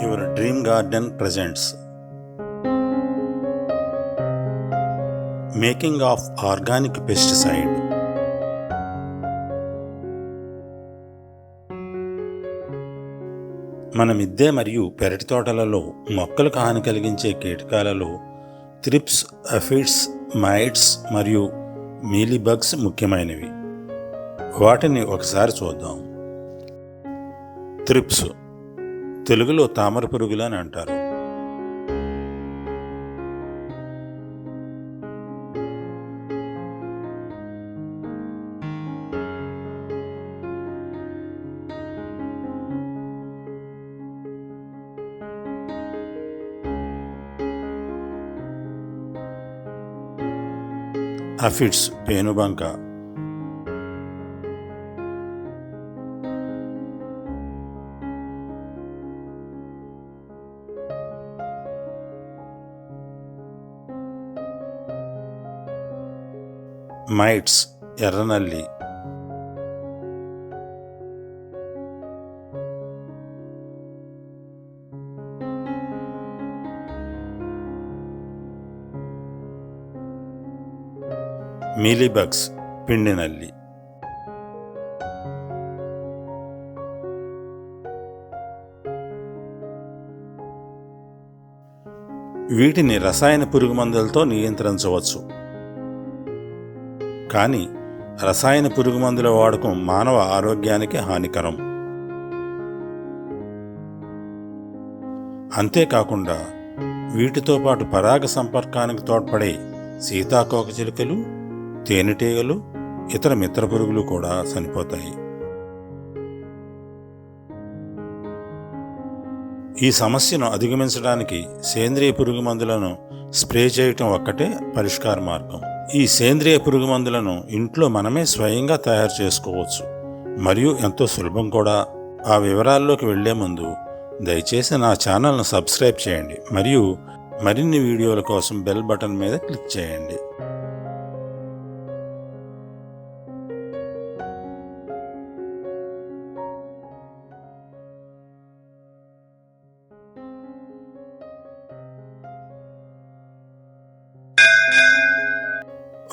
Your dream garden presents making of organic pesticide. మన మిద్దె మరియు పెరటి తోటలలో మొక్కలకు హాని కలిగించే కీటకాలలో థ్రిప్స్, అఫిడ్స్, మైట్స్ మరియు మీలీ బగ్స్ ముఖ్యమైనవి. వాటిని ఒకసారి చూద్దాం. థ్రిప్స్ తెలుగులో తామర పురుగులు అని అంటారు. అఫిడ్స్ పేనుబంక, మైట్స్ ఎర్రనల్లి, మీలీ బగ్స్ పిండి నల్లి. వీటిని రసాయన పురుగు మందులతో నియంత్రించవచ్చు. కానీ రసాయన పురుగు మందుల వాడకం మానవ ఆరోగ్యానికి హానికరం. అంతేకాకుండా వీటితో పాటు పరాగ సంపర్కానికి తోడ్పడే సీతాకోకచిలుకలు, తేనెటీగలు, ఇతర మిత్ర పురుగులు కూడా చనిపోతాయి. ఈ సమస్యను అధిగమించడానికి సేంద్రియ పురుగు మందులను స్ప్రే చేయటం ఒక్కటే పరిష్కార మార్గం. ఈ సేంద్రియ పురుగు మందులను ఇంట్లో మనమే స్వయంగా తయారు చేసుకోవచ్చు మరియు ఎంతో సులభం కూడా. ఆ వివరాల్లోకి వెళ్లే ముందు దయచేసి నా ఛానల్ను సబ్స్క్రైబ్ చేయండి మరియు మరిన్ని వీడియోల కోసం బెల్ బటన్ మీద క్లిక్ చేయండి.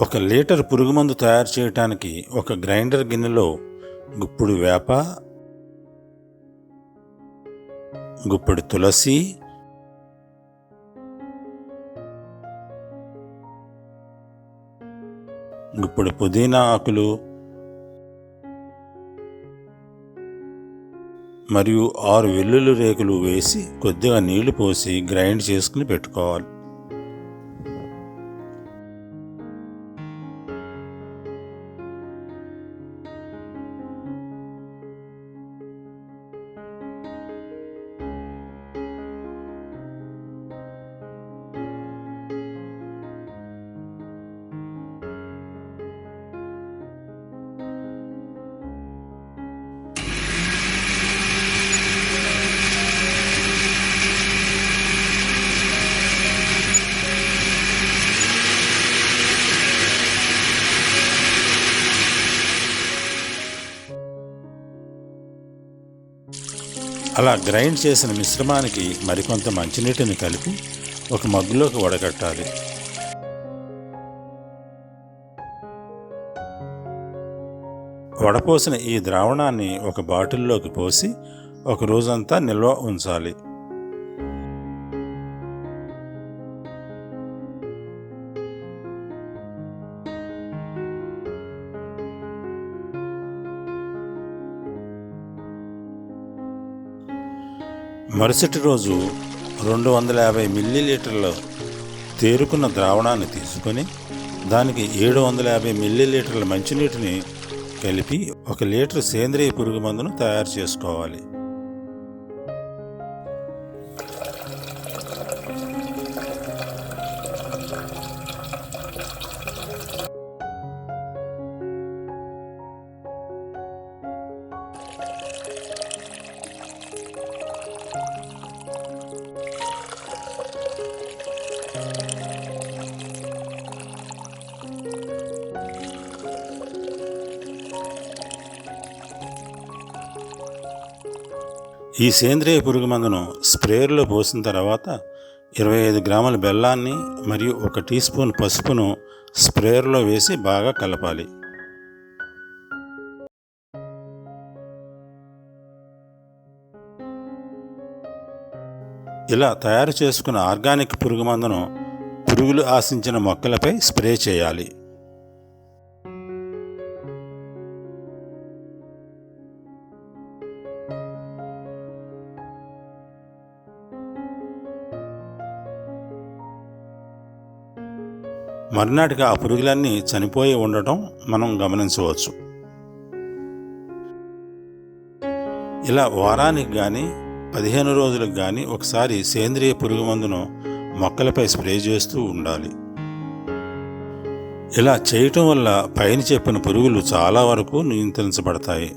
ఒక లీటర్ పురుగుమందు తయారు చేయటానికి ఒక గ్రైండర్ గిన్నెలో గుప్పుడు వేప, గుప్పుడు తులసి, గుప్పుడు పుదీనా ఆకులు మరియు 6 వెల్లుల్లి రేకులు వేసి కొద్దిగా నీళ్లు పోసి గ్రైండ్ చేసుకుని పెట్టుకోవాలి. అలా గ్రైండ్ చేసిన మిశ్రమానికి మరికొంత మంచినీటిని కలిపి ఒక మగ్గులోకి వడగట్టాలి. వడపోసిన ఈ ద్రావణాన్ని ఒక బాటిల్లోకి పోసి ఒక రోజంతా నిల్వ ఉంచాలి. మరుసటి రోజు 250 మిల్లీలీటర్ల తేరుకున్న ద్రావణాన్ని తీసుకొని దానికి 750 మిల్లీలీటర్ల మంచినీటిని కలిపి 1 లీటర్ సేంద్రియ పురుగు మందును తయారు చేసుకోవాలి. ఈ సేంద్రియ పురుగు మందును స్ప్రేయర్లో పోసిన తర్వాత 25 గ్రాముల బెల్లాన్ని మరియు 1 టీ స్పూన్ పసుపును స్ప్రేయర్లో వేసి బాగా కలపాలి. ఇలా తయారు చేసుకున్న ఆర్గానిక్ పురుగు మందును పురుగులు ఆశించిన మొక్కలపై స్ప్రే చేయాలి. మర్నాటికి ఆ పురుగులన్నీ చనిపోయి ఉండటం మనం గమనించవచ్చు. ఇలా వారానికి కానీ 15 రోజులకు కానీ ఒకసారి సేంద్రియ పురుగు మందును మొక్కలపై స్ప్రే చేస్తూ ఉండాలి. ఇలా చేయటం వల్ల పైన చెప్పిన పురుగులు చాలా వరకు నియంత్రించబడతాయి.